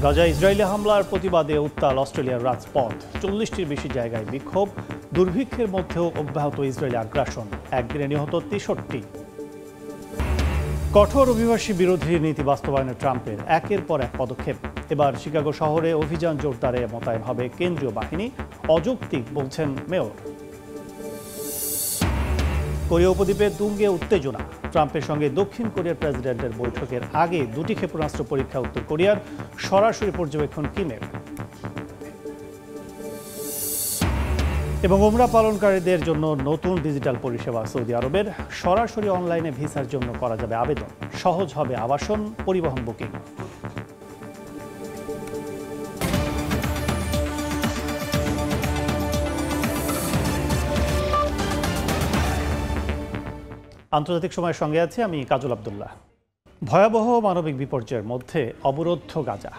গাজায় ইসরায়েলি হামলার প্রতিবাদে উত্তাল অস্ট্রেলিয়ার রাজপথ। 40টির বেশি জায়গায় বিক্ষোভ। দুর্ভিক্ষের মধ্যেও অব্যাহত ইসরায়েলি আগ্রাসন। একদিনে নিহত 63। কঠোর অভিবাসী বিরোধী নীতি বাস্তবায়নে ট্রাম্পের একের পর এক পদক্ষেপ। এবার শিকাগো শহরে অভিযান জোরদারে মোতায়েন হবে কেন্দ্রীয় বাহিনী। অযৌক্তিক বলছেন মেয়র। কোরিয়া উপদ্বীপে তুঙ্গে উত্তেজনা। ট্রাম্পের সঙ্গে দক্ষিণ কোরিয়ার প্রেসিডেন্টের বৈঠকের আগে দুটি ক্ষেপণাস্ত্র পরীক্ষা উত্তর কোরিয়ার। সরাসরি পর্যবেক্ষণ কিমের। এবং উমরা পালনকারীদের জন্য নতুন ডিজিটাল পরিষেবা সৌদি আরবের। সরাসরি অনলাইনে ভিসার জন্য করা যাবে আবেদন। সহজ হবে আবাসন, পরিবহন বুকিং। আন্তর্জাতিক সময়ের সঙ্গে আছে আমি কাজল আব্দুল্লাহ। ভয়াবহ মানবিক বিপর্যয়ের মধ্যে অবরুদ্ধ গাজা।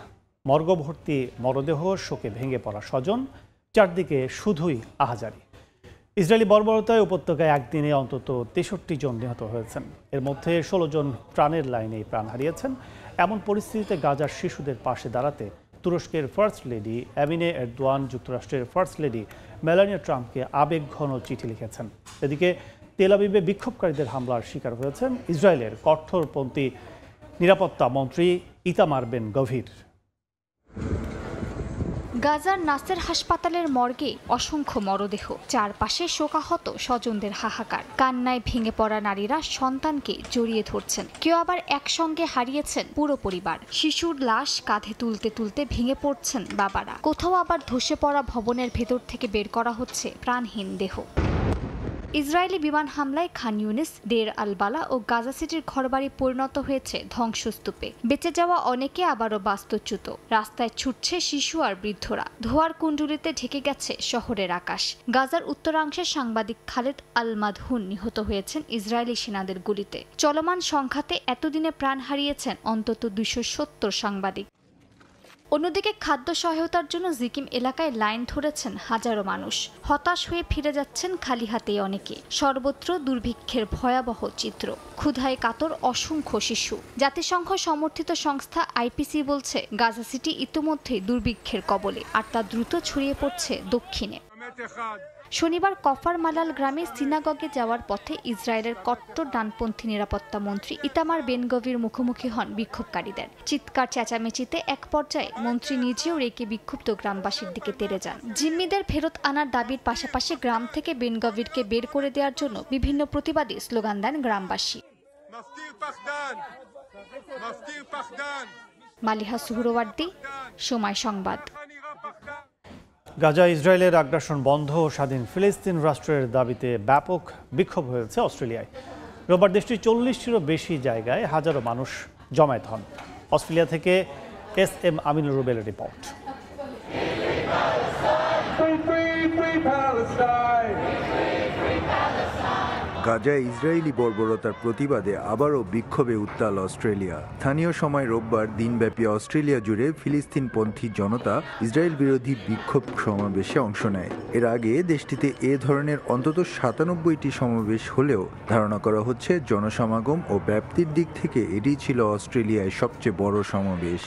মর্গভর্তি মরদেহ, শোকে ভেঙে পড়া স্বজন, চারদিকে শুধুই আহাজারি। ইসরায়েলি বর্বরতায় উপত্যকায় একদিনে অন্তত 63 জন নিহত হয়েছেন। এর মধ্যে 16 জন প্রাণের লাইনেই প্রাণ হারিয়েছেন। এমন পরিস্থিতিতে গাজার শিশুদের পাশে দাঁড়াতে তুরস্কের ফার্স্ট লেডি এমিনে এরদোয়ান যুক্তরাষ্ট্রের ফার্স্ট লেডি মেলানিয়া ট্রাম্পকে আবেগঘন চিঠি লিখেছেন। এদিকে তেল আবিবে বিক্ষোভকারীদের হামলার শিকার হয়েছেন ইসরায়েলের কঠোরপন্থী নিরাপত্তা মন্ত্রী ইতামার বেন গভির। গাজার নাসের হাসপাতালের মর্গে অসংখ্য মরদেহ, চারপাশে শোকাহত স্বজনদের হাহাকার। কান্নায় ভেঙে পড়া নারীরা সন্তানকে জড়িয়ে ধরছেন। কেউ আবার একসঙ্গে হারিয়েছেন পুরো পরিবার। শিশুর লাশ কাঁধে তুলতে তুলতে ভেঙে পড়ছেন বাবারা। কোথাও আবার ধসে পড়া ভবনের ভেতর থেকে বের করা হচ্ছে প্রাণহীন দেহ। ইসরায়েলি বিমান হামলায় খান ইউনিস, দের আল বালা ও গাজা সিটির ঘরবাড়ি পরিণত হয়েছে ধ্বংসস্তূপে। বেঁচে যাওয়া অনেকে আবারও বাস্তুচ্যুত। রাস্তায় ছুটছে শিশু আর বৃদ্ধরা। ধোঁয়ার কুণ্ডুলিতে ঢেকে গেছে শহরের আকাশ। গাজার উত্তরাংশের সাংবাদিক খালেদ আল মাদহুন নিহত হয়েছেন ইসরায়েলি সেনাদের গুলিতে। চলমান সংঘাতে এতদিনে প্রাণ হারিয়েছেন অন্তত 270 সাংবাদিক। অন্যদিকে খাদ্য সহায়তার জন্য জিকিম এলাকায় লাইন ধরেছেন হাজারো মানুষ। হতাশ হয়ে ফিরে যাচ্ছেন খালি হাতেই অনেকে। সর্বত্র দুর্ভিক্ষের ভয়াবহ চিত্র। ক্ষুধায় কাতর অসংখ্য শিশু। জাতিসংঘ সমর্থিত সংস্থা আইপিসি বলছে, গাজা সিটি ইতিমধ্যেই দুর্ভিক্ষের কবলে, আর তা দ্রুত ছড়িয়ে পড়ছে দক্ষিণে। শনিবার কফার মালাল গ্রামে সিনাগগে যাওয়ার পথে ইসরায়েলের কট্টর ডানপন্থী নিরাপত্তা মন্ত্রী ইতামার বেন গভির মুখোমুখি হন বিক্ষোভকারীদের। চিৎকার চেঁচামেচিতে এক পর্যায়ে মন্ত্রী নিজেও রেগে বিক্ষুব্ধ গ্রামবাসীর দিকে তেড়ে যান। জিম্মিদের ফেরত আনার দাবির পাশাপাশি গ্রাম থেকে বেন গভিরকে বের করে দেওয়ার জন্য বিভিন্ন প্রতিবাদী স্লোগান দেন গ্রামবাসী। মালিহা সুহরওয়ার্দী, সময় সংবাদ। গাজা ইসরায়েলের আগ্রাসন বন্ধ ও স্বাধীন ফিলিস্তিন রাষ্ট্রের দাবিতে ব্যাপক বিক্ষোভ হয়েছে অস্ট্রেলিয়ায়। রোববার দেশটির 40টিরও বেশি জায়গায় হাজারো মানুষ জমায়েত হন। অস্ট্রেলিয়া থেকে SM আমিনুল রুবেলের রিপোর্ট। গাজায় ইসরায়েলি বর্বরতার প্রতিবাদে আবারও বিক্ষোভে উত্তাল অস্ট্রেলিয়া। স্থানীয় সময় রোববার দিনব্যাপী অস্ট্রেলিয়া জুড়ে ফিলিস্তিনপন্থী জনতা ইসরায়েল বিরোধী বিক্ষোভ সমাবেশে অংশ নেয়। এর আগে দেশটিতে এ ধরনের অন্তত 97টি সমাবেশ হলেও ধারণা করা হচ্ছে জনসমাগম ও ব্যাপ্তির দিক থেকে এটি ছিল অস্ট্রেলিয়ায় সবচেয়ে বড় সমাবেশ।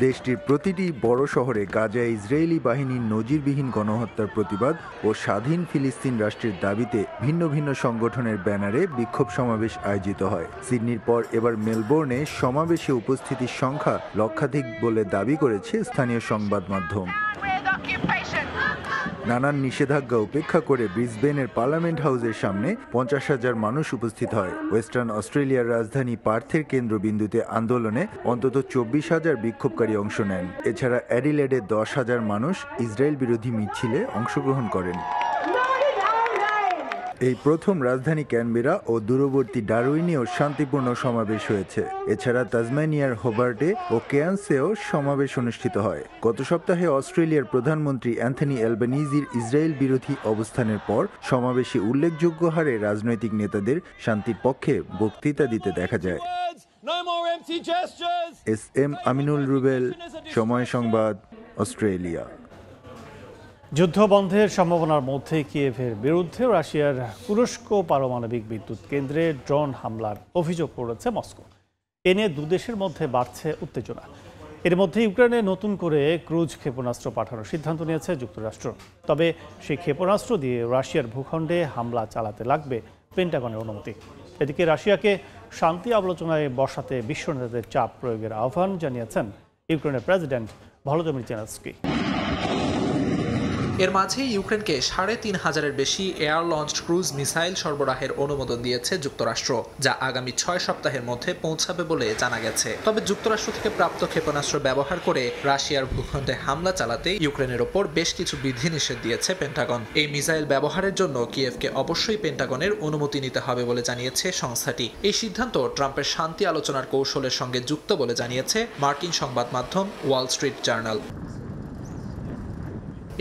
দেশটির প্রতিটি বড় শহরে গাজায় ইসরায়েলি বাহিনীর নজিরবিহীন গণহত্যার প্রতিবাদ ও স্বাধীন ফিলিস্তিন রাষ্ট্রের দাবিতে ভিন্ন ভিন্ন সংগঠনের ব্যানারে বিক্ষোভ সমাবেশ আয়োজিত হয়। সিডনির পর এবার মেলবোর্নে সমাবেশে উপস্থিতির সংখ্যা লক্ষাধিক বলে দাবি করেছে স্থানীয় সংবাদ মাধ্যম। নানান নিষেধাজ্ঞা উপেক্ষা করে ব্রিসবেনের পার্লামেন্ট হাউসের সামনে 50,000 মানুষ উপস্থিত হয়। ওয়েস্টার্ন অস্ট্রেলিয়ার রাজধানী পার্থের কেন্দ্রবিন্দুতে আন্দোলনে অন্তত 24,000 বিক্ষোভকারী অংশ নেন। এছাড়া অ্যাডিলেডে 10,000 মানুষ ইসরায়েল বিরোধী মিছিলে অংশগ্রহণ করেন। এই প্রথম রাজধানী ক্যানবেরা ও দূরবর্তী ডারউইনেও শান্তিপূর্ণ সমাবেশ হয়েছে। এছাড়া তাসমানিয়ার হোবার্টে ও কেয়ান্সেও সমাবেশ অনুষ্ঠিত হয়। গত সপ্তাহে অস্ট্রেলিয়ার প্রধানমন্ত্রী অ্যান্থনি অ্যালবানিজির ইসরায়েল বিরোধী অবস্থানের পর সমাবেশে উল্লেখযোগ্য হারে রাজনৈতিক নেতাদের শান্তির পক্ষে বক্তৃতা দিতে দেখা যায়। SM আমিনুল রুবেল, সময় সংবাদ, অস্ট্রেলিয়া। যুদ্ধ বন্ধের সম্ভাবনার মধ্যে কিয়েভের বিরুদ্ধে রাশিয়ার কুরস্ক পারমাণবিক বিদ্যুৎ কেন্দ্রে ড্রোন হামলার অভিযোগ করেছে মস্কো। এ নিয়ে দুদেশের মধ্যে বাড়ছে উত্তেজনা। এর মধ্যে ইউক্রেনে নতুন করে ক্রুজ ক্ষেপণাস্ত্র পাঠানোর সিদ্ধান্ত নিয়েছে যুক্তরাষ্ট্র। তবে সেই ক্ষেপণাস্ত্র দিয়ে রাশিয়ার ভূখণ্ডে হামলা চালাতে লাগবে পেন্টাগনের অনুমতি। এদিকে রাশিয়াকে শান্তি আলোচনায় বসাতে বিশ্ব নেতাদের চাপ প্রয়োগের আহ্বান জানিয়েছেন ইউক্রেনের প্রেসিডেন্ট ভলোদিমির জেলেনস্কি। এর মাঝে ইউক্রেনকে ৩,৫০০-এর বেশি এয়ার লঞ্চড ক্রুজ মিসাইল সরবরাহের অনুমোদন দিয়েছে যুক্তরাষ্ট্র, যা আগামী ৬ সপ্তাহের মধ্যে পৌঁছাবে বলে জানা গেছে। তবে যুক্তরাষ্ট্র থেকে প্রাপ্ত ক্ষেপণাস্ত্র ব্যবহার করে রাশিয়ার ভূখণ্ডে হামলা চালাতে ইউক্রেনের ওপর বেশ কিছু বিধিনিষেধ দিয়েছে পেন্টাগন। এই মিসাইল ব্যবহারের জন্য কিয়েভকে অবশ্যই পেন্টাগনের অনুমতি নিতে হবে বলে জানিয়েছে সংস্থাটি। এই সিদ্ধান্ত ট্রাম্পের শান্তি আলোচনার কৌশলের সঙ্গে যুক্ত বলে জানিয়েছে মার্কিন সংবাদ মাধ্যম ওয়াল স্ট্রিট জার্নাল।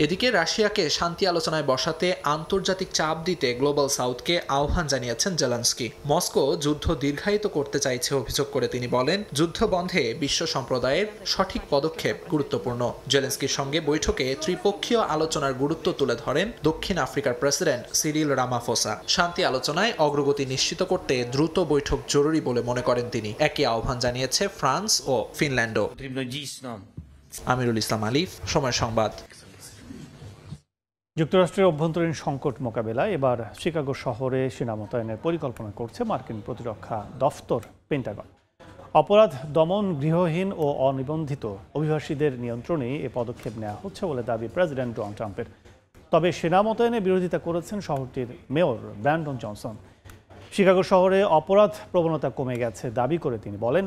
এদিকে রাশিয়াকে শান্তি আলোচনায় বসাতে আন্তর্জাতিক চাপ দিতে গ্লোবাল সাউথকে আহ্বান জানিয়েছেন জেলেনস্কি। মস্কো যুদ্ধ দীর্ঘায়িত করতে চাইছে অভিযোগ করে তিনি বলেন, যুদ্ধ বন্ধে বিশ্ব সম্প্রদায়ের সঠিক পদক্ষেপ গুরুত্বপূর্ণ। জেলেনস্কির সঙ্গে বৈঠকে ত্রিপক্ষীয় আলোচনার গুরুত্ব তুলে ধরেন দক্ষিণ আফ্রিকার প্রেসিডেন্ট সিরিল রামাফোসা। শান্তি আলোচনায় অগ্রগতি নিশ্চিত করতে দ্রুত বৈঠক জরুরি বলে মনে করেন তিনি। একই আহ্বান জানিয়েছে ফ্রান্স ও ফিনল্যান্ডও। আমিরুল ইসলাম আলিফ, সময় সংবাদ। যুক্তরাষ্ট্রের অভ্যন্তরীণ সংকট মোকাবেলায় এবার শিকাগো শহরে সেনা মোতায়েনের পরিকল্পনা করছে মার্কিন প্রতিরক্ষা দফতর পেন্টাগন। অপরাধ দমন, গৃহহীন ও অনিবন্ধিত অভিবাসীদের নিয়ন্ত্রণে এ পদক্ষেপ নেওয়া হচ্ছে বলে দাবি প্রেসিডেন্ট ডোনাল্ড ট্রাম্পের। তবে সেনা মোতায়েনের বিরোধিতা করেছেন শহরটির মেয়র ব্র্যান্ডন জনসন। শিকাগো শহরে অপরাধ প্রবণতা কমে গেছে দাবি করে তিনি বলেন,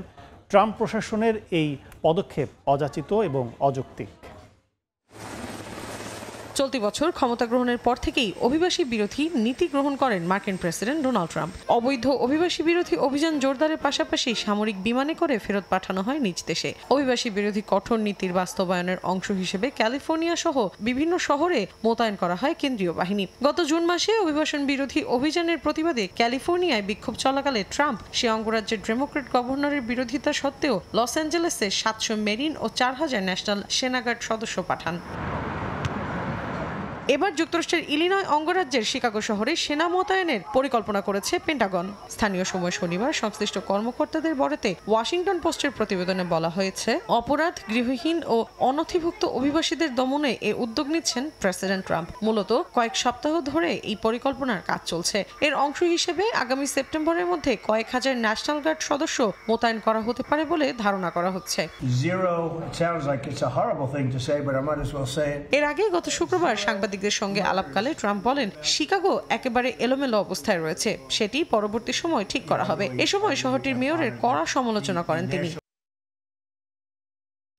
ট্রাম্প প্রশাসনের এই পদক্ষেপ অযাচিত এবং অযৌক্তিক। চলতি বছর ক্ষমতা গ্রহণের পর থেকেই অভিবাসী বিরোধী নীতি গ্রহণ করেন মার্কিন প্রেসিডেন্ট ডোনাল্ড ট্রাম্প। অবৈধ অভিবাসী বিরোধী অভিযান জোরদারের পাশাপাশি সামরিক বিমানে করে ফেরত পাঠানো হয় নিজ দেশে। অভিবাসী বিরোধী কঠোর নীতির বাস্তবায়নের অংশ হিসেবে ক্যালিফোর্নিয়া সহ বিভিন্ন শহরে মোতায়েন করা হয় কেন্দ্রীয় বাহিনী। গত জুন মাসে অভিবাসন বিরোধী অভিযানের প্রতিবাদে ক্যালিফোর্নিয়ায় বিক্ষোভ চলাকালে ট্রাম্প সে অঙ্গরাজ্যের ডেমোক্রেট গভর্নরের বিরোধিতা সত্ত্বেও লস অ্যাঞ্জেলেসে ৭০০ মেরিন ও ৪,০০০ ন্যাশনাল সেনাগার্ড সদস্য পাঠান। এবার যুক্তরাষ্ট্রের ইলিনয় অঙ্গরাজ্যের শিকাগো শহরে সেনা মোতায়েনের পরিকল্পনা করেছে পেন্টাগন। স্থানীয় সময় শনিবার সংশ্লিষ্ট কর্মকর্তাদের বরাতে ওয়াশিংটন পোস্টের প্রতিবেদনে বলা হয়েছে, অপরাধ, গৃহহীন ও অনথিভুক্ত অভিবাসীদের দমনে এ উদ্যোগ নিচ্ছেন প্রেসিডেন্ট ট্রাম্প। মূলত কয়েক সপ্তাহ ধরে এই পরিকল্পনার কাজ চলছে। এর অংশ হিসেবে আগামী সেপ্টেম্বরের মধ্যে কয়েক হাজার ন্যাশনাল গার্ড সদস্য মোতায়েন করা হতে পারে বলে ধারণা করা হচ্ছে। এর আগে গত শুক্রবার সাংবাদিকদের সঙ্গে আলাপকালে ট্রাম্প বলেন, শিকাগো একেবারে এলোমেলো অবস্থায় রয়েছে, সেটি পরবর্তী সময় ঠিক করা হবে। এ সময় শহরটির মেয়রের কড়া সমালোচনা করেন তিনি।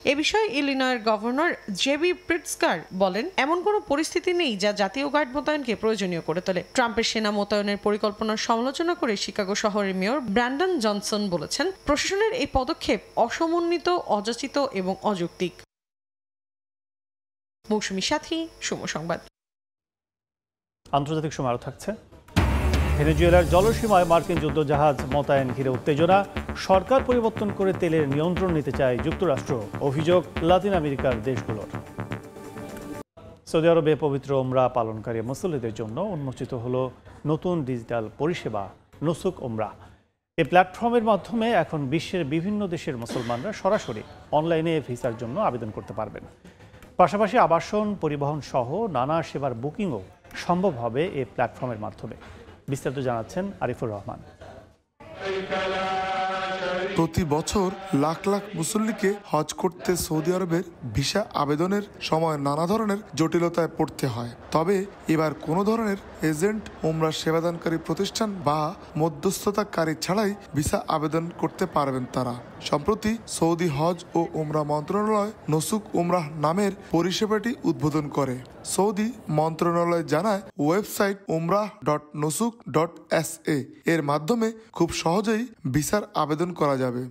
এ বিষয়ে ইলিনয়ের গভর্নর জেবি প্রিটস্কার বলেন, এমন কোনো পরিস্থিতি নেই যা জাতীয় গার্ড মোতায়েনকে প্রয়োজনীয় করে তোলে। ট্রাম্পের সেনা মোতায়েনের পরিকল্পনার সমালোচনা করে শিকাগো শহরের মেয়র ব্র্যান্ডন জনসন বলেছেন, প্রশাসনের এই পদক্ষেপ অসমন্বিত, অযাচিত এবং অযৌক্তিক। মৌসুমী সাথী, সময় সংবাদ। আন্তর্জাতিক সময় আরও থাকছে। ভেনেজুয়েলার জলসীমায় মার্কিন যুদ্ধজাহাজ মোতায়েন ঘিরে উত্তেজনা। সরকার পরিবর্তন করে তেলের নিয়ন্ত্রণ নিতে চায় যুক্তরাষ্ট্র, অভিযোগ লাতিন আমেরিকার দেশগুলোর। সৌদি আরবে পবিত্র ওমরা পালনকারী মুসল্লিদের জন্য উন্মোচিত হলো নতুন ডিজিটাল পরিষেবা নুসুক ওমরা। এই প্ল্যাটফর্মের মাধ্যমে এখন বিশ্বের বিভিন্ন দেশের মুসলমানরা সরাসরি অনলাইনে ভিসার জন্য আবেদন করতে পারবেন। পাশাপাশি আবাসন, পরিবহন সহ নানা সেবার বুকিংও সম্ভব হবে এই প্ল্যাটফর্মের মাধ্যমে। বিস্তারিত জানাচ্ছেন আরিফুর রহমান। প্রতি বছর লাখ লাখ মুসল্লিকে হজ করতে সৌদি আরবের ভিসা আবেদনের সময় নানা ধরনের জটিলতায় পড়তে হয়। তবে এবার কোনো ধরনের এজেন্ট, ওমরা সেবাদানকারী প্রতিষ্ঠান বা মধ্যস্থতাকারী ছাড়াই ভিসা আবেদন করতে পারবেন তারা। সম্প্রতি সৌদি হজ ও ওমরা মন্ত্রণালয় নুসুক ওমরাহ নামের পরিষেবাটি উদ্বোধন করে। সৌদি মন্ত্রণালয় জানায়, ওয়েবসাইট umrah.nusuk.sa এর মাধ্যমে খুব সহজেই ভিসার আবেদন করা যাবে।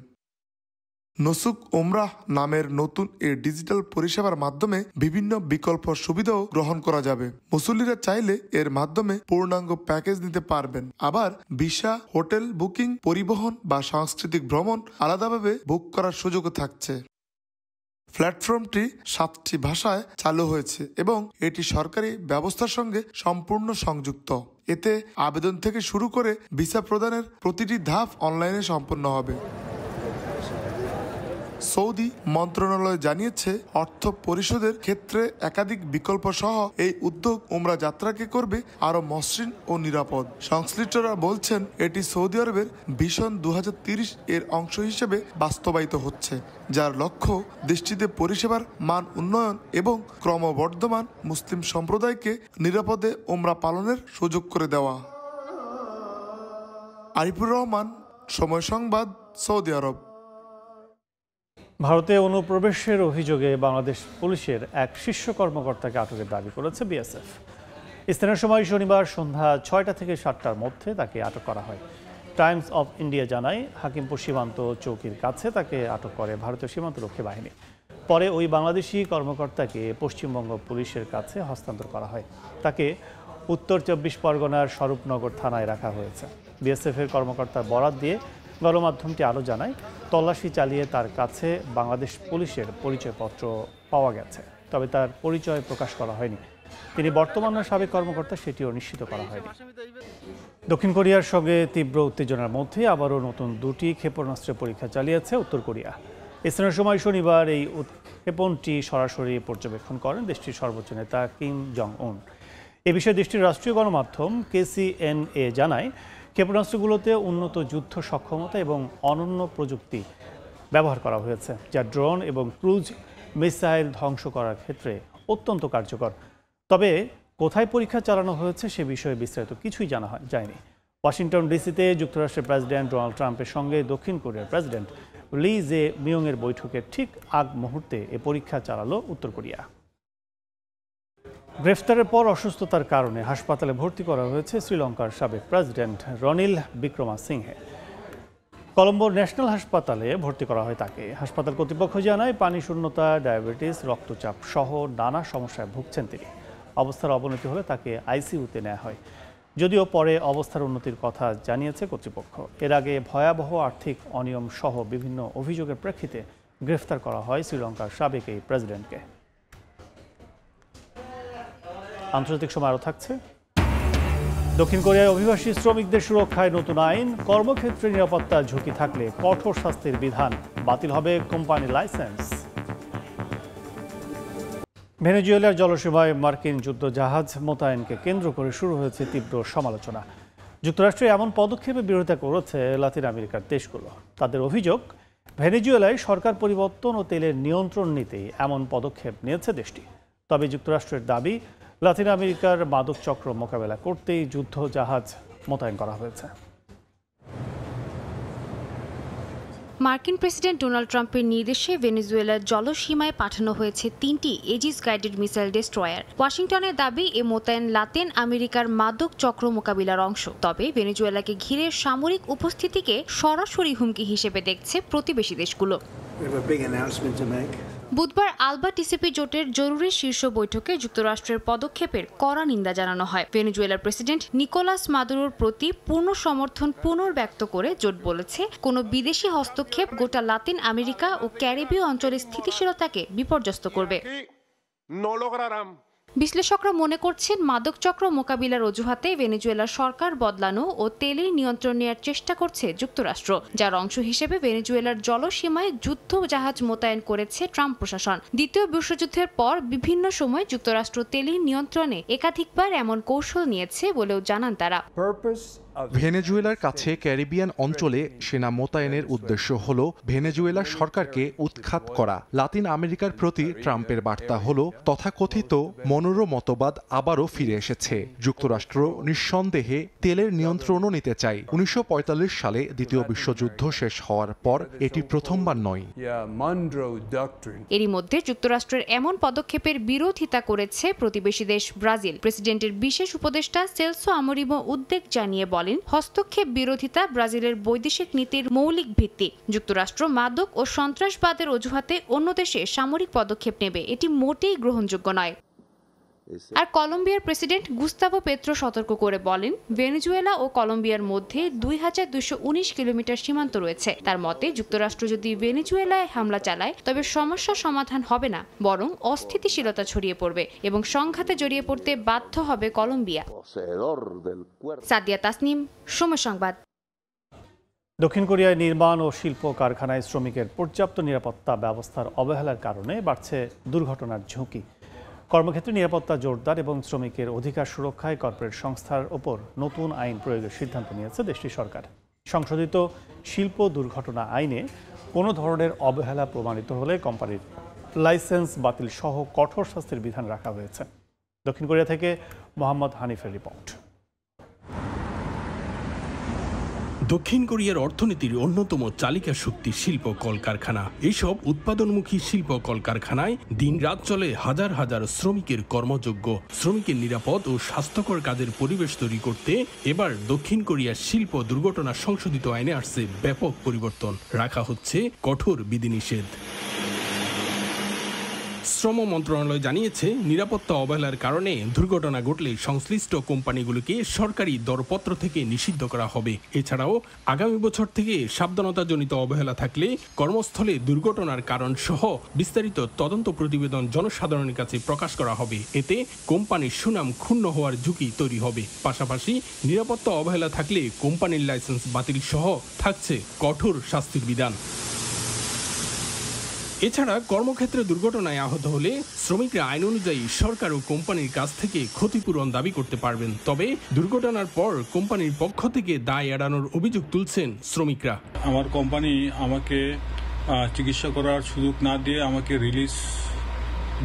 নুসুক ওমরাহ নামের নতুন এই ডিজিটাল পরিষেবার মাধ্যমে বিভিন্ন বিকল্প সুবিধাও গ্রহণ করা যাবে। মুসল্লিরা চাইলে এর মাধ্যমে পূর্ণাঙ্গ প্যাকেজ নিতে পারবেন। আবার ভিসা, হোটেল বুকিং, পরিবহন বা সাংস্কৃতিক ভ্রমণ আলাদাভাবে বুক করার সুযোগও থাকছে। প্ল্যাটফর্মটি 7টি ভাষায় চালু হয়েছে এবং এটি সরকারি ব্যবস্থার সঙ্গে সম্পূর্ণ সংযুক্ত। এতে আবেদন থেকে শুরু করে ভিসা প্রদানের প্রতিটি ধাপ অনলাইনে সম্পন্ন হবে। সৌদি মন্ত্রণালয় জানিয়েছে অর্থ পরিশোধের ক্ষেত্রে একাধিক বিকল্প সহ এই উদ্যোগ উমরা যাত্রাকে করবে আরো মসৃণ ও নিরাপদ। সংশ্লিষ্টরা বলছেন এটি সৌদি আরবের ভিশন 2030 এর অংশ হিসেবে বাস্তবায়িত হচ্ছে, যার লক্ষ্য দেশটিতে পরিষেবার মান উন্নয়ন এবং ক্রমবর্ধমান মুসলিম সম্প্রদায়কে নিরাপদে উমরা পালনের সুযোগ করে দেওয়া। আরিফুর রহমান, সময় সংবাদ, সৌদি আরব। ভারতে অনুপ্রবেশের অভিযোগে বাংলাদেশ পুলিশের এক শীর্ষ কর্মকর্তাকে আটকের দাবি করেছে বিএসএফ। স্থানীয় সময় শনিবার সন্ধ্যা 6টা থেকে 7টার মধ্যে তাকে আটক করা হয়। টাইমস অফ ইন্ডিয়া জানায়, হাকিমপুর সীমান্ত চৌকির কাছে তাকে আটক করে ভারতীয় সীমান্তরক্ষী বাহিনী। পরে ওই বাংলাদেশি কর্মকর্তাকে পশ্চিমবঙ্গ পুলিশের কাছে হস্তান্তর করা হয়। তাকে উত্তর 24 পরগনার স্বরূপনগর থানায় রাখা হয়েছে। বিএসএফের কর্মকর্তার বরাত দিয়ে গণমাধ্যমটি আরও জানায়, তল্লাশি চালিয়ে তার কাছে বাংলাদেশ পুলিশের পরিচয়পত্র পাওয়া গেছে, তবে তার পরিচয় প্রকাশ করা হয়নি। তিনি বর্তমান না সাবেক কর্মকর্তা সেটিও নিশ্চিত করা হয়নি। দক্ষিণ কোরিয়ার সঙ্গে তীব্র উত্তেজনার মধ্যে আবারও নতুন 2টি ক্ষেপণাস্ত্রের পরীক্ষা চালিয়েছে উত্তর কোরিয়া। স্থানীয় সময় শনিবার এই উৎক্ষেপণটি সরাসরি পর্যবেক্ষণ করেন দেশটির সর্বোচ্চ নেতা কিম জং উন। এ বিষয়ে দেশটির রাষ্ট্রীয় গণমাধ্যম KCNA জানায়, ক্ষেপণাস্ত্রগুলোতে উন্নত যুদ্ধ সক্ষমতা এবং অনন্য প্রযুক্তি ব্যবহার করা হয়েছে, যা ড্রোন এবং ক্রুজ মিসাইল ধ্বংস করার ক্ষেত্রে অত্যন্ত কার্যকর। তবে কোথায় পরীক্ষা চালানো হয়েছে সে বিষয়ে বিস্তারিত কিছুই জানা যায়নি। ওয়াশিংটন ডিসিতে যুক্তরাষ্ট্রের প্রেসিডেন্ট ডোনাল্ড ট্রাম্পের সঙ্গে দক্ষিণ কোরিয়ার প্রেসিডেন্ট লি জে মিয়ংয়ের বৈঠকের ঠিক আগ মুহূর্তে এ পরীক্ষা চালালো উত্তর কোরিয়া। গ্রেফতারের পর অসুস্থতার কারণে হাসপাতালে ভর্তি করা হয়েছে শ্রীলঙ্কার সাবেক প্রেসিডেন্ট রনিল বিক্রমাসিংহে। কলম্বোর ন্যাশনাল হাসপাতালে ভর্তি করা হয় তাকে। হাসপাতাল কর্তৃপক্ষ জানায়, পানি শূন্যতা, ডায়াবেটিস, রক্তচাপ সহ নানা সমস্যায় ভুগছেন তিনি। অবস্থার অবনতি হলে তাকে আইসিইউতে নেওয়া হয়, যদিও পরে অবস্থার উন্নতির কথা জানিয়েছে কর্তৃপক্ষ। এর আগে ভয়াবহ আর্থিক অনিয়ম সহ বিভিন্ন অভিযোগের প্রেক্ষিতে গ্রেফতার করা হয় শ্রীলঙ্কার সাবেক এই প্রেসিডেন্টকে। আন্তর্জাতিক সময় আরও থাকছে। দক্ষিণ কোরিয়ায় অভিবাসী শ্রমিকদের সুরক্ষায় নতুন আইন, কর্মক্ষেত্রে নিরাপত্তা ঝুঁকি থাকলে কঠোর শাস্তির বিধান, বাতিল হবে কোম্পানির লাইসেন্স। ভেনেজুয়েলার জলসীমায় মার্কিন যুদ্ধজাহাজ মোতায়েনকে কেন্দ্র করে শুরু হয়েছে তীব্র সমালোচনা। যুক্তরাষ্ট্র এমন পদক্ষেপে বিরোধিতা করেছে লাতিন আমেরিকার দেশগুলো। তাদের অভিযোগ, ভেনেজুয়েলায় সরকার পরিবর্তন ও তেলের নিয়ন্ত্রণ নিতেই এমন পদক্ষেপ নিয়েছে দেশটি। তবে যুক্তরাষ্ট্রের দাবি, লাতিন আমেরিকার মাদক চক্র মোকাবেলা করতেই যুদ্ধ জাহাজ মোতায়েন করা হয়েছে। মার্কিন প্রেসিডেন্ট ডোনাল্ড ট্রাম্পের নির্দেশে ভেনেজুয়েলার জলসীমায় পাঠানো হয়েছে 3টি এজিস গাইডেড মিসাইল ডেস্ট্রয়ার। ওয়াশিংটনের দাবি, এ মোতায়েন লাতিন আমেরিকার মাদক চক্র মোকাবিলার অংশ। তবে ভেনেজুয়েলাকে ঘিরে সামরিক উপস্থিতিকে সরাসরি হুমকি হিসেবে দেখছে প্রতিবেশী দেশগুলো। বুধবার আলবা টিসিপি জোটের জরুরি শীর্ষ বৈঠকে যুক্তরাষ্ট্রের পদক্ষেপের কড়া নিন্দা জানানো হয়। ভেনেজুয়েলার প্রেসিডেন্ট নিকোলাস মাদুরোর প্রতি পূর্ণ সমর্থন পুনর্ব্যক্ত করে জোট বলেছে, কোনো বিদেশি হস্তক্ষেপ গোটা লাতিন আমেরিকা ও ক্যারিবীয় অঞ্চলের স্থিতিশীলতাকে বিপর্যস্ত করবে। বিশ্লেষকরা মনে করছেন, মাদক চক্র মোকাবিলার অজুহাতে ভেনেজুয়েলার সরকার বদলানো ও তেলের নিয়ন্ত্রণ নেওয়ার চেষ্টা করছে যুক্তরাষ্ট্র, যার অংশ হিসেবে ভেনেজুয়েলার জলসীমায় যুদ্ধ জাহাজ মোতায়েন করেছে ট্রাম্প প্রশাসন। দ্বিতীয় বিশ্বযুদ্ধের পর বিভিন্ন সময় যুক্তরাষ্ট্র তেলের নিয়ন্ত্রণে একাধিকবার এমন কৌশল নিয়েছে বলেও জানান তারা। ভেনেজুয়েলার কাছে ক্যারিবিয়ান অঞ্চলে সেনা মোতায়েনের উদ্দেশ্য হল ভেনেজুয়েলার সরকারকে উৎখাত করা। লাতিন আমেরিকার প্রতি ট্রাম্পের বার্তা হল, তথাকথিত মনোরম মতবাদ আবারও ফিরে এসেছে। যুক্তরাষ্ট্র নিঃসন্দেহে তেলের নিয়ন্ত্রণও নিতে চায়। 1945 সালে দ্বিতীয় বিশ্বযুদ্ধ শেষ হওয়ার পর এটি প্রথমবার নয়। এরই মধ্যে যুক্তরাষ্ট্রের এমন পদক্ষেপের বিরোধিতা করেছে প্রতিবেশী দেশ ব্রাজিল। প্রেসিডেন্টের বিশেষ উপদেষ্টা সেলসো আমোরিমো উদ্বেগ জানিয়ে বলেন, হস্তক্ষেপ বিরোধিতা ব্রাজিলের বৈদেশিক নীতির মৌলিক ভিত্তি। যুক্তরাষ্ট্র মাদক ও সন্ত্রাসবাদের অজুহাতে অন্য দেশে সামরিক পদক্ষেপ নেবে, এটি মোটেই গ্রহণযোগ্য নয়। আর কলম্বিয়ার প্রেসিডেন্ট গুস্তাভো পেত্রো সতর্ক করে বলেন, ভেনেজুয়েলা ও কলম্বিয়ার মধ্যে 2219 কিলোমিটার সীমান্ত রয়েছে। তার মতে, যুক্তরাষ্ট্র যদি ভেনেজুয়েলায় হামলা চালায় তবে সমস্যা সমাধান হবে না, বরং অস্থিতিশীলতা ছড়িয়ে পড়বে এবং সংঘাতে জড়িয়ে পড়তে বাধ্য হবে কলম্বিয়া। সাদিয়া তাসনিম, সময় সংবাদ। দক্ষিণ কোরিয়ায় নির্মাণ ও শিল্প কারখানায় শ্রমিকের পর্যাপ্ত নিরাপত্তা ব্যবস্থার অবহেলার কারণে বাড়ছে দুর্ঘটনার ঝুঁকি। কর্মক্ষেত্রে নিরাপত্তা জোরদার এবং শ্রমিকের অধিকার সুরক্ষায় কর্পোরেট সংস্থার ওপর নতুন আইন প্রয়োগের সিদ্ধান্ত নিয়েছে দেশটির সরকার। সংশোধিত শিল্প দুর্ঘটনা আইনে কোনো ধরনের অবহেলা প্রমাণিত হলে কোম্পানির লাইসেন্স বাতিল সহ কঠোর শাস্তির বিধান রাখা হয়েছে। দক্ষিণ কোরিয়া থেকে মোহাম্মদ হানিফের রিপোর্ট। দক্ষিণ কোরিয়ার অর্থনীতির অন্যতম চালিকা শক্তি শিল্প কলকারখানা। এইসব উৎপাদনমুখী শিল্প কলকারখানায় দিনরাত চলে হাজার হাজার শ্রমিকের কর্মযোগ্য। শ্রমিকের নিরাপদ ও স্বাস্থ্যকর কাজের পরিবেশ তৈরি করতে এবার দক্ষিণ কোরিয়ার শিল্প দুর্ঘটনা সংশোধিত আইনে আসছে ব্যাপক পরিবর্তন। রাখা হচ্ছে কঠোর বিধিনিষেধ। শ্রম মন্ত্রণালয় জানিয়েছে, নিরাপত্তা অবহেলার কারণে দুর্ঘটনা ঘটলে সংশ্লিষ্ট কোম্পানিগুলোকে সরকারি দরপত্র থেকে নিষিদ্ধ করা হবে। এছাড়াও আগামী বছর থেকে সাবধানতাজনিত অবহেলা থাকলে কর্মস্থলে দুর্ঘটনার কারণ সহ বিস্তারিত তদন্ত প্রতিবেদন জনসাধারণের কাছে প্রকাশ করা হবে। এতে কোম্পানির সুনাম ক্ষুণ্ণ হওয়ার ঝুঁকি তৈরি হবে। পাশাপাশি নিরাপত্তা অবহেলা থাকলে কোম্পানির লাইসেন্স বাতিল সহ থাকছে কঠোর শাস্তির বিধান। এছাড়া কর্মক্ষেত্রে দুর্ঘটনায় আহত হলে শ্রমিকরা আইন অনুযায়ী সরকার ও কোম্পানির কাছ থেকে ক্ষতিপূরণ দাবি করতে পারবেন। তবে দুর্ঘটনার পর কোম্পানির পক্ষ থেকে দায় এড়ানোর অভিযোগ তুলছেন শ্রমিকরা। আমার কোম্পানি আমাকে চিকিৎসা করার সুযোগ না দিয়ে আমাকে রিলিজ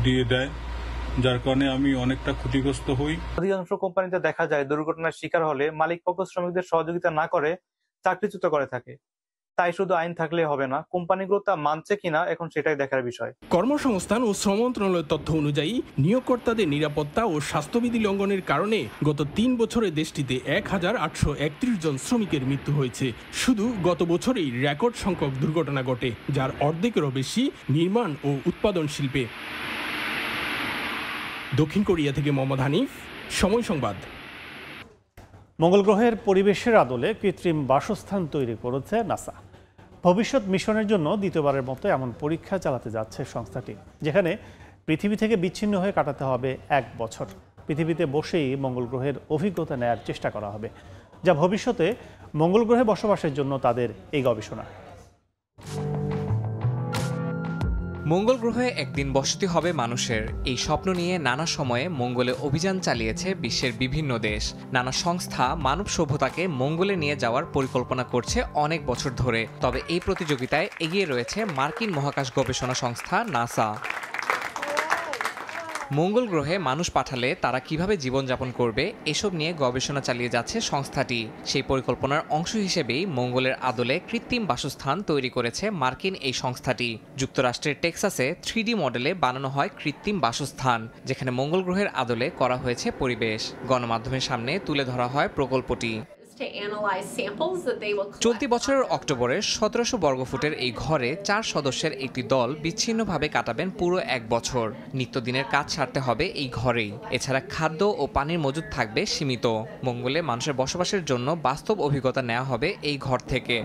দিয়ে দেয়, যার কারণে আমি অনেকটা ক্ষতিগ্রস্ত হই। অধিকাংশ কোম্পানিতে দেখা যায় দুর্ঘটনার শিকার হলে মালিক পক্ষ শ্রমিকদের সহযোগিতা না করে চাকরিচ্যুত করে থাকে। তাই শুধু আইন থাকলে হবে না, কোম্পানিগুলো তা মানছে কিনা এখন সেটাই দেখার বিষয়। কর্মসংস্থান ও শ্রম মন্ত্রণালয়ের তথ্য অনুযায়ী নিয়োগকর্তাদের নিরাপত্তা ও স্বাস্থ্যবিধি লঙ্ঘনের কারণে গত 3 বছরে দেশটিতে 1831 জন শ্রমিকের মৃত্যু হয়েছে। শুধু গত বছরেই রেকর্ড সংখ্যক দুর্ঘটনা ঘটে, যার অর্ধেকেরও বেশি নির্মাণ ও উৎপাদন শিল্পে। দক্ষিণ কোরিয়া থেকে মোহাম্মদ হানিফ, সময় সংবাদ। মঙ্গল গ্রহের পরিবেশের আদলে কৃত্রিম বাসস্থান তৈরি করেছে নাসা। ভবিষ্যৎ মিশনের জন্য দ্বিতীয়বারের মতো এমন পরীক্ষা চালাতে যাচ্ছে সংস্থাটি, যেখানে পৃথিবী থেকে বিচ্ছিন্ন হয়ে কাটাতে হবে 1 বছর। পৃথিবীতে বসেই মঙ্গল গ্রহের অভিজ্ঞতা নেয়ার চেষ্টা করা হবে, যা ভবিষ্যতে মঙ্গল গ্রহে বসবাসের জন্য তাদের এই গবেষণা। মঙ্গল গ্রহে একদিন বসতি হবে মানুষের, এই স্বপ্ন নিয়ে নানা সময়ে মঙ্গলে অভিযান চালিয়েছে বিশ্বের বিভিন্ন দেশ। নানা সংস্থা মানব সভ্যতাকে মঙ্গলে নিয়ে যাওয়ার পরিকল্পনা করছে অনেক বছর ধরে। তবে এই প্রতিযোগিতায় এগিয়ে রয়েছে মার্কিন মহাকাশ গবেষণা সংস্থা নাসা। মঙ্গল গ্রহে মানুষ পাঠালে তারা কিভাবে জীবনযাপন করবে, এসব নিয়ে গবেষণা চালিয়ে যাচ্ছে সংস্থাটি। সেই পরিকল্পনার অংশ হিসেবেই মঙ্গলের আদলে কৃত্রিম বাসস্থান তৈরি করেছে মার্কিন এই সংস্থাটি। যুক্তরাষ্ট্রের টেক্সাসে 3D মডেলে বানানো হয় কৃত্রিম বাসস্থান, যেখানে মঙ্গল গ্রহের আদলে করা হয়েছে পরিবেশ। গণমাধ্যমের সামনে তুলে ধরা হয় প্রকল্পটি। চলতি বছরের অক্টোবরে 1700 বর্গফুটের এই ঘরে 4 সদস্যের একটি দল বিচ্ছিন্নভাবে কাটাবেন পুরো 1 বছর। নিত্যদিনের কাজ সারতে হবে এই ঘরেই। এছাড়া খাদ্য ও পানির মজুদ থাকবে সীমিত। মঙ্গলে মানুষের বসবাসের জন্য বাস্তব অভিজ্ঞতা নেওয়া হবে এই ঘর থেকে।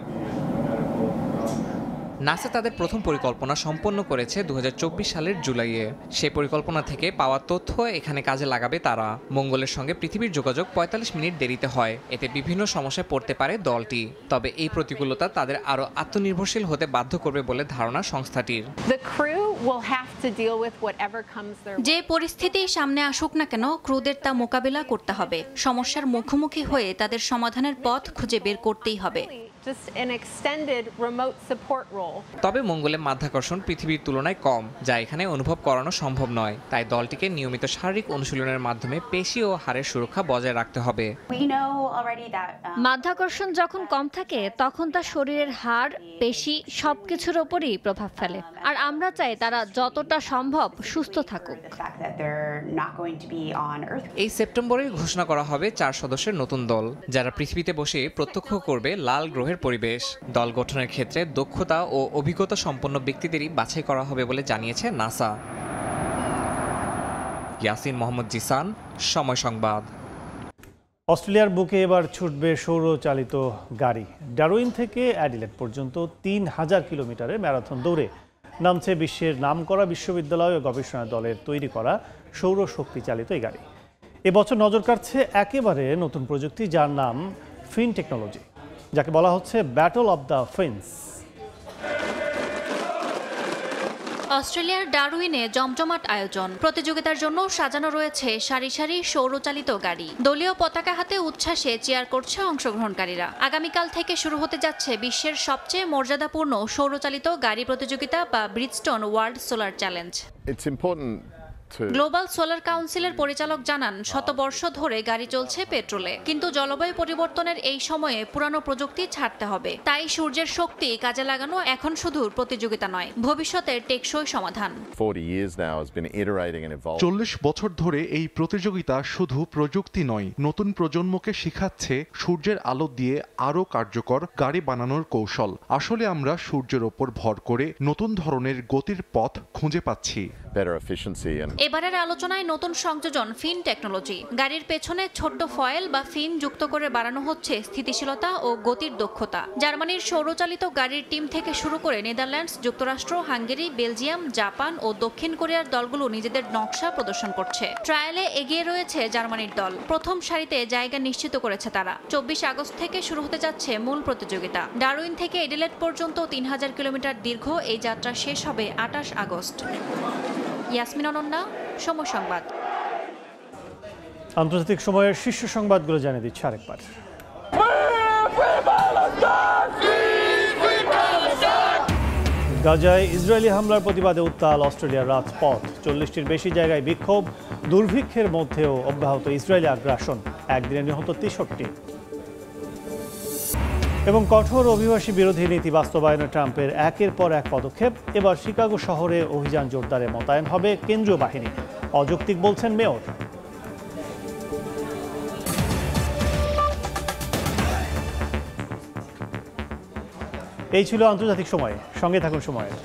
নাসা তাদের প্রথম পরিকল্পনা সম্পন্ন করেছে 2024 সালের জুলাইয়ে। সেই পরিকল্পনা থেকে পাওয়া তথ্য এখানে কাজে লাগাবে তারা। মঙ্গলের সঙ্গে পৃথিবীর যোগাযোগ 45 মিনিট দেরিতে হয়, এতে বিভিন্ন সমস্যায় পড়তে পারে দলটি। তবে এই প্রতিকূলতা তাদের আরও আত্মনির্ভরশীল হতে বাধ্য করবে বলে ধারণা সংস্থাটির। যে পরিস্থিতি সামনে আসুক না কেন, ক্রুদের তা মোকাবিলা করতে হবে। সমস্যার মুখোমুখি হয়ে তাদের সমাধানের পথ খুঁজে বের করতেই হবে। তবে মঙ্গলে মাধ্যাকর্ষণ পৃথিবীর তুলনায় কম, যা এখানে অনুভব করানো সম্ভব নয়। তাই দলটিকে নিয়মিত শারীরিক অনুশীলনের মাধ্যমে পেশি ও হাড়ের সুরক্ষা বজায় রাখতে হবে। মাধ্যাকর্ষণ যখন কম থাকে তখন তার শরীরের হাড়, পেশি সবকিছুর ওপরই প্রভাব ফেলে। আর আমরা চাই তারা যতটা সম্ভব সুস্থ থাকুক। এই সেপ্টেম্বরে ঘোষণা করা হবে 4 সদস্যের নতুন দল, যারা পৃথিবীতে বসে প্রত্যক্ষ করবে লাল গ্রহের পরিবেশ। দল গঠনের ক্ষেত্রে দক্ষতা ও অভিজ্ঞতা সম্পন্ন ব্যক্তিদেরই বাছাই করা হবে বলে জানিয়েছে নাসা। ইয়াসিন মোহাম্মদ জিসান, সময় সংবাদ। অস্ট্রেলিয়ার বুকে এবার ছুটবে সৌরচালিত গাড়ি। ডারউইন থেকে অ্যাডিলেড পর্যন্ত 3000 কিলোমিটারের ম্যারাথন দৌড়ে নামছে বিশ্বের নামকরা বিশ্ববিদ্যালয় ও গবেষণা দলের তৈরি করা সৌরশক্তি চালিত এই গাড়ি। এবছর নজর কাড়ছে একেবারে নতুন প্রযুক্তি, যার নাম ফিন টেকনোলজি। যাকে বলা হচ্ছে ব্যাটল অব দ্য ফিন্স। অস্ট্রেলিয়ার ডারউইনে জমজমাট আয়োজন। প্রতিযোগিতার জন্য সাজানো রয়েছে সারি সারি সৌরচালিত গাড়ি। দলীয় পতাকা হাতে উচ্ছ্বাসে চিয়ার করছে অংশগ্রহণকারীরা। আগামীকাল থেকে শুরু হতে যাচ্ছে বিশ্বের সবচেয়ে মর্যাদাপূর্ণ সৌরচালিত গাড়ি প্রতিযোগিতা বা Bridgestone world solar challenge. Global solar কাউন্সিলের পরিচালক জানান, শতবর্ষ ধরে গাড়ি চলছে পেট্রোলে, কিন্তু জলবায়ু পরিবর্তনের এই সময়ে পুরানো প্রযুক্তি ছাড়তে হবে। তাই সূর্যের শক্তি কাজে লাগানো এখন শুধু প্রতিযোগিতা নয়, ভবিষ্যতের টেকসই সমাধান। 40 বছর ধরে এই প্রতিযোগিতা শুধু প্রযুক্তি নয়, নতুন প্রজন্মকে শিখাচ্ছে সূর্যের আলো দিয়ে আরও কার্যকর গাড়ি বানানোর কৌশল। আসলে আমরা সূর্যের ওপর ভর করে নতুন ধরনের গতির পথ খুঁজে পাচ্ছি। এবারের আলোচনায় নতুন সংযোজন ফিন টেকনোলজি। গাড়ির পেছনে ছোট্ট ফয়েল বা ফিন যুক্ত করে বাড়ানো হচ্ছে স্থিতিশীলতা ও গতির দক্ষতা। জার্মানির সৌরচালিত গাড়ির টিম থেকে শুরু করে নেদারল্যান্ডস, যুক্তরাষ্ট্র, হাঙ্গেরি, বেলজিয়াম, জাপান ও দক্ষিণ কোরিয়ার দলগুলো নিজেদের নকশা প্রদর্শন করছে। ট্রায়ালে এগিয়ে রয়েছে জার্মানির দল। প্রথম সারিতে জায়গা নিশ্চিত করেছে তারা। 24 আগস্ট থেকে শুরু হতে যাচ্ছে মূল প্রতিযোগিতা। ডারউইন থেকে এডিলেড পর্যন্ত 3000 কিলোমিটার দীর্ঘ এই যাত্রা শেষ হবে 28 আগস্ট। ইয়াসমিন অনন্যা, সময় সংবাদ। আন্তর্জাতিক সময়ের শীর্ষ সংবাদগুলো জানিয়ে দিচ্ছে আরেকবার। গাজায় ইসরায়েলি হামলার প্রতিবাদে উত্তাল অস্ট্রেলিয়ার রাজপথ। 40টির বেশি জায়গায় বিক্ষোভ। দুর্ভিক্ষের মধ্যেও অব্যাহত ইসরায়েলি আগ্রাসন। একদিনে নিহত 63। এবং কঠোর অভিবাসী বিরোধী নীতি বাস্তবায়নে ট্রাম্পের একের পর এক পদক্ষেপ। এবার শিকাগো শহরে অভিযান জোরদারে মোতায়েন হবে কেন্দ্রীয় বাহিনী, অযৌক্তিক বলছেন মেয়র। এই ছিল আন্তর্জাতিক সময়। সঙ্গে থাকুন সময়ের।